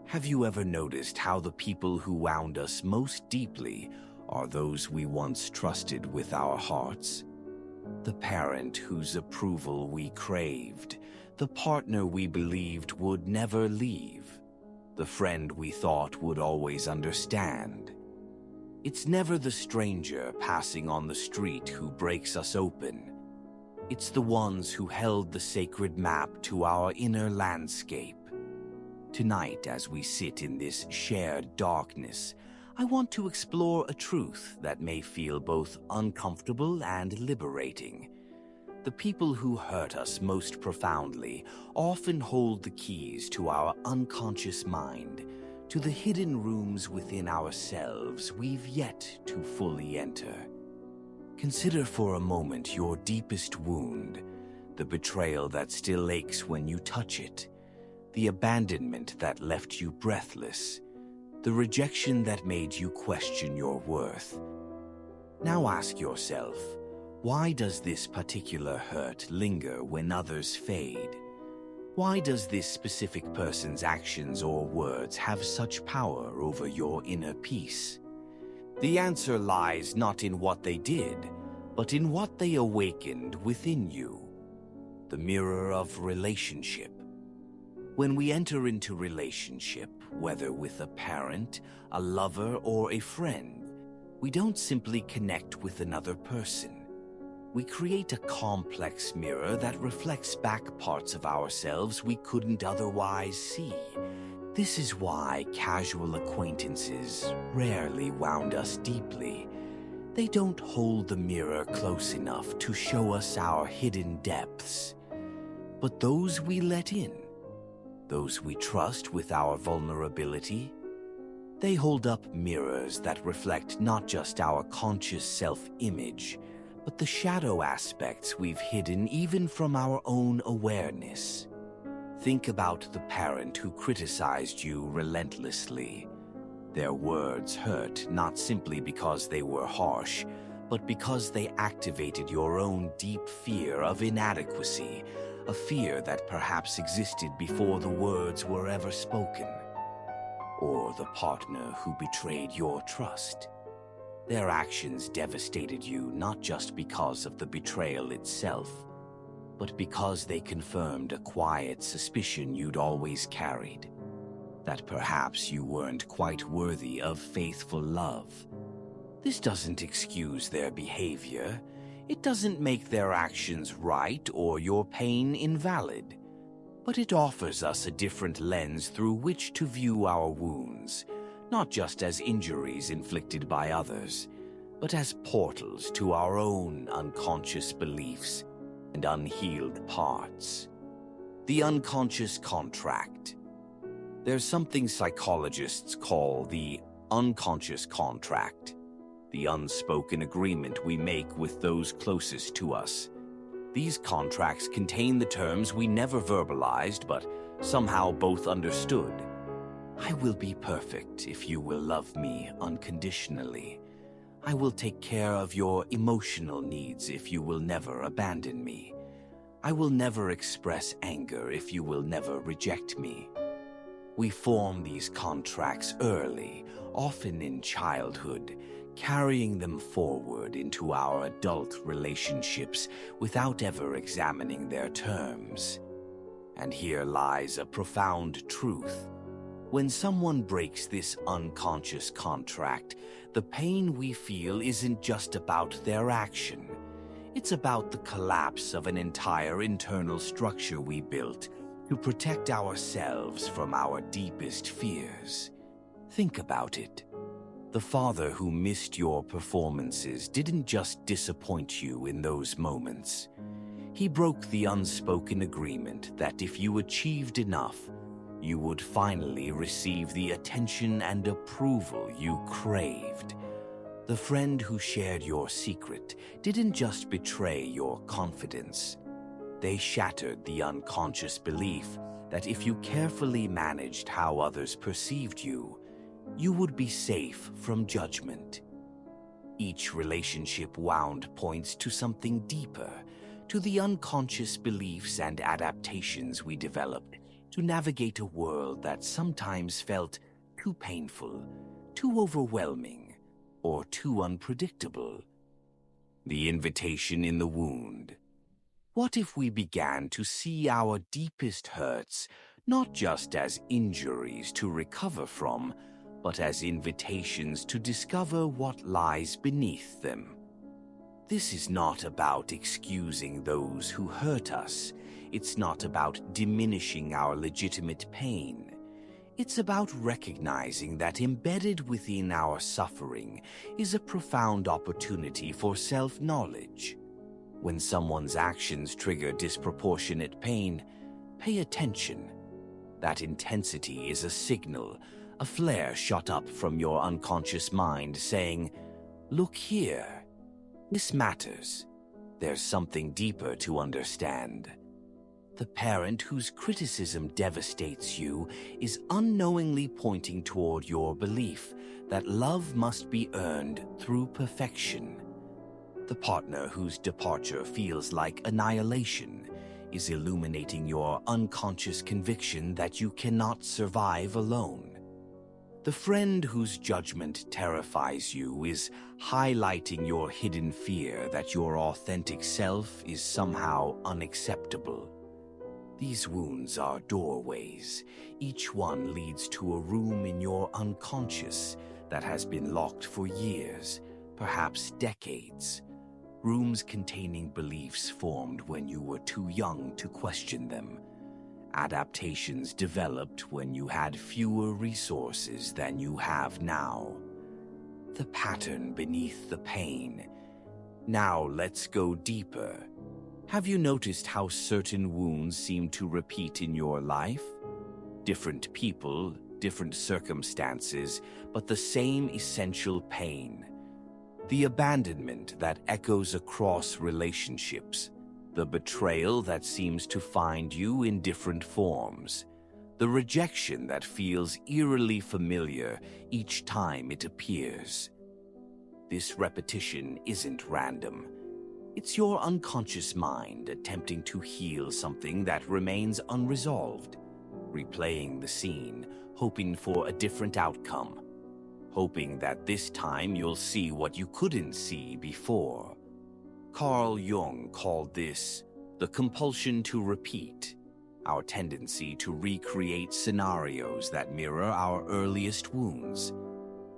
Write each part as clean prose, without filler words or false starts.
Have you ever noticed how the people who wound us most deeply are those we once trusted with our hearts? The parent whose approval we craved, the partner we believed would never leave, the friend we thought would always understand. It's never the stranger passing on the street who breaks us open. It's the ones who held the sacred map to our inner landscape. Tonight, as we sit in this shared darkness, I want to explore a truth that may feel both uncomfortable and liberating. The people who hurt us most profoundly often hold the keys to our unconscious mind, to the hidden rooms within ourselves we've yet to fully enter. Consider for a moment your deepest wound, the betrayal that still aches when you touch it, the abandonment that left you breathless, the rejection that made you question your worth. Now ask yourself, why does this particular hurt linger when others fade? Why does this specific person's actions or words have such power over your inner peace? The answer lies not in what they did, but in what they awakened within you. The mirror of relationship. When we enter into relationship, whether with a parent, a lover, or a friend, we don't simply connect with another person. We create a complex mirror that reflects back parts of ourselves we couldn't otherwise see. This is why casual acquaintances rarely wound us deeply. They don't hold the mirror close enough to show us our hidden depths. But those we let in, those we trust with our vulnerability, they hold up mirrors that reflect not just our conscious self-image, but the shadow aspects we've hidden even from our own awareness. Think about the parent who criticized you relentlessly. Their words hurt not simply because they were harsh, but because they activated your own deep fear of inadequacy, a fear that perhaps existed before the words were ever spoken. Or the partner who betrayed your trust. Their actions devastated you not just because of the betrayal itself, but because they confirmed a quiet suspicion you'd always carried, that perhaps you weren't quite worthy of faithful love. This doesn't excuse their behavior. It doesn't make their actions right or your pain invalid, but it offers us a different lens through which to view our wounds, not just as injuries inflicted by others, but as portals to our own unconscious beliefs and unhealed parts. The unconscious contract. There's something psychologists call the unconscious contract. The unspoken agreement we make with those closest to us. These contracts contain the terms we never verbalized but somehow both understood. I will be perfect if you will love me unconditionally. I will take care of your emotional needs if you will never abandon me. I will never express anger if you will never reject me. We form these contracts early, often in childhood, carrying them forward into our adult relationships without ever examining their terms. And here lies a profound truth. When someone breaks this unconscious contract, the pain we feel isn't just about their action. It's about the collapse of an entire internal structure we built to protect ourselves from our deepest fears. Think about it. The father who missed your performances didn't just disappoint you in those moments. He broke the unspoken agreement that if you achieved enough, you would finally receive the attention and approval you craved. The friend who shared your secret didn't just betray your confidence. They shattered the unconscious belief that if you carefully managed how others perceived you, you would be safe from judgment. Each relationship wound points to something deeper, to the unconscious beliefs and adaptations we developed to navigate a world that sometimes felt too painful, too overwhelming, or too unpredictable. The invitation in the wound. What if we began to see our deepest hurts not just as injuries to recover from, but as invitations to discover what lies beneath them? This is not about excusing those who hurt us. It's not about diminishing our legitimate pain. It's about recognizing that embedded within our suffering is a profound opportunity for self-knowledge. When someone's actions trigger disproportionate pain, pay attention. That intensity is a signal, a flare shot up from your unconscious mind saying, "Look here. This matters. There's something deeper to understand." The parent whose criticism devastates you is unknowingly pointing toward your belief that love must be earned through perfection. The partner whose departure feels like annihilation is illuminating your unconscious conviction that you cannot survive alone. The friend whose judgment terrifies you is highlighting your hidden fear that your authentic self is somehow unacceptable. These wounds are doorways. Each one leads to a room in your unconscious that has been locked for years, perhaps decades. Rooms containing beliefs formed when you were too young to question them. Adaptations developed when you had fewer resources than you have now. The pattern beneath the pain. Now let's go deeper. Have you noticed how certain wounds seem to repeat in your life? Different people, different circumstances, but the same essential pain. The abandonment that echoes across relationships. The betrayal that seems to find you in different forms. The rejection that feels eerily familiar each time it appears. This repetition isn't random. It's your unconscious mind attempting to heal something that remains unresolved, replaying the scene, hoping for a different outcome, hoping that this time you'll see what you couldn't see before. Carl Jung called this the compulsion to repeat, our tendency to recreate scenarios that mirror our earliest wounds,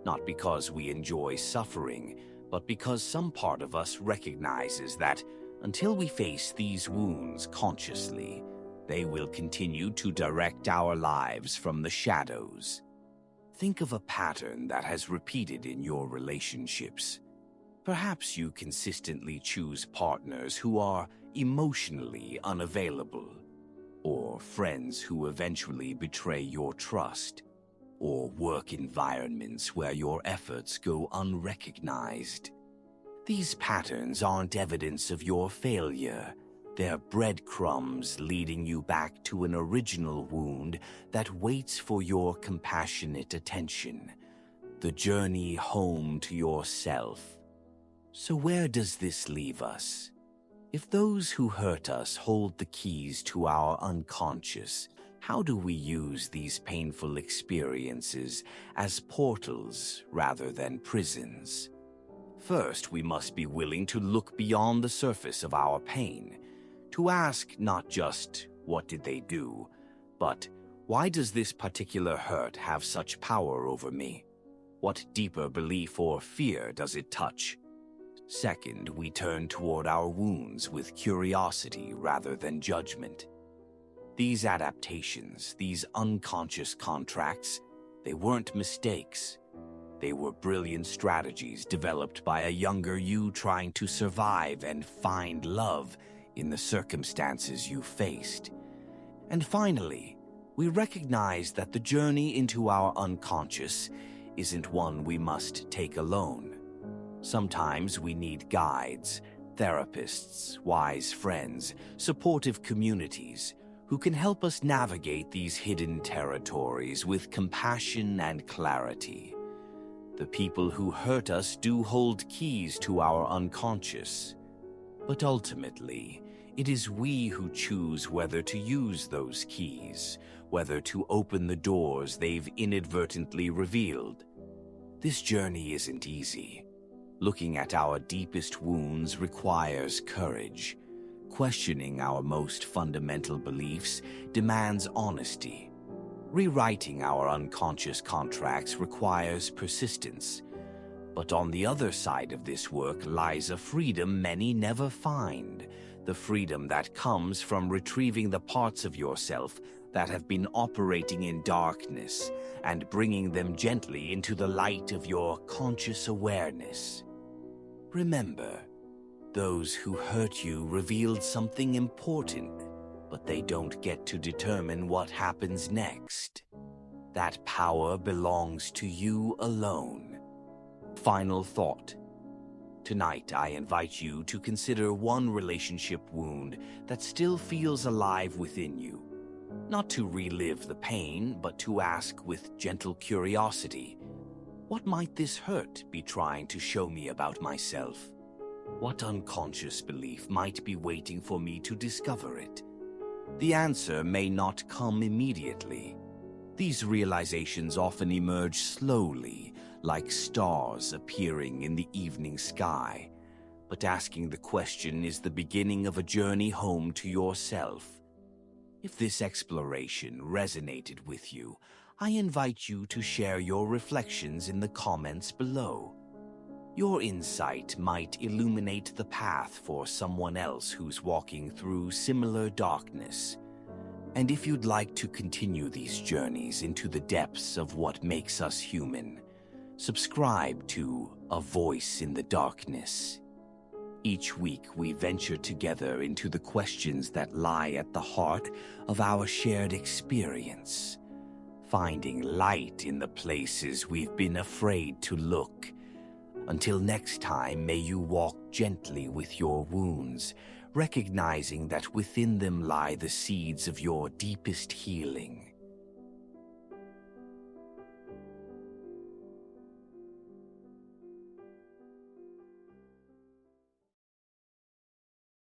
not because we enjoy suffering, but because some part of us recognizes that until we face these wounds consciously, they will continue to direct our lives from the shadows. Think of a pattern that has repeated in your relationships. Perhaps you consistently choose partners who are emotionally unavailable, or friends who eventually betray your trust, or work environments where your efforts go unrecognized. These patterns aren't evidence of your failure. They're breadcrumbs leading you back to an original wound that waits for your compassionate attention. The journey home to yourself. So where does this leave us? If those who hurt us hold the keys to our unconscious, how do we use these painful experiences as portals rather than prisons? First, we must be willing to look beyond the surface of our pain, to ask not just, what did they do, but why does this particular hurt have such power over me? What deeper belief or fear does it touch? Second, we turn toward our wounds with curiosity rather than judgment. These adaptations, these unconscious contracts, they weren't mistakes. They were brilliant strategies developed by a younger you trying to survive and find love in the circumstances you faced. And finally, we recognize that the journey into our unconscious isn't one we must take alone. Sometimes we need guides, therapists, wise friends, supportive communities who can help us navigate these hidden territories with compassion and clarity. The people who hurt us do hold keys to our unconscious, but ultimately, It is we who choose whether to use those keys, whether to open the doors they've inadvertently revealed. This journey isn't easy. Looking at our deepest wounds requires courage. Questioning our most fundamental beliefs demands honesty. Rewriting our unconscious contracts requires persistence. But on the other side of this work lies a freedom many never find, the freedom that comes from retrieving the parts of yourself that have been operating in darkness and bringing them gently into the light of your conscious awareness. Remember, those who hurt you revealed something important, but they don't get to determine what happens next. That power belongs to you alone. Final thought. Tonight, I invite you to consider one relationship wound that still feels alive within you. Not to relive the pain, but to ask with gentle curiosity, what might this hurt be trying to show me about myself? What unconscious belief might be waiting for me to discover it? The answer may not come immediately. These realizations often emerge slowly, like stars appearing in the evening sky. But asking the question is the beginning of a journey home to yourself. If this exploration resonated with you, I invite you to share your reflections in the comments below. Your insight might illuminate the path for someone else who's walking through similar darkness. And if you'd like to continue these journeys into the depths of what makes us human, subscribe to A Voice in the Darkness. Each week we venture together into the questions that lie at the heart of our shared experience, finding light in the places we've been afraid to look. Until next time, may you walk gently with your wounds, recognizing that within them lie the seeds of your deepest healing.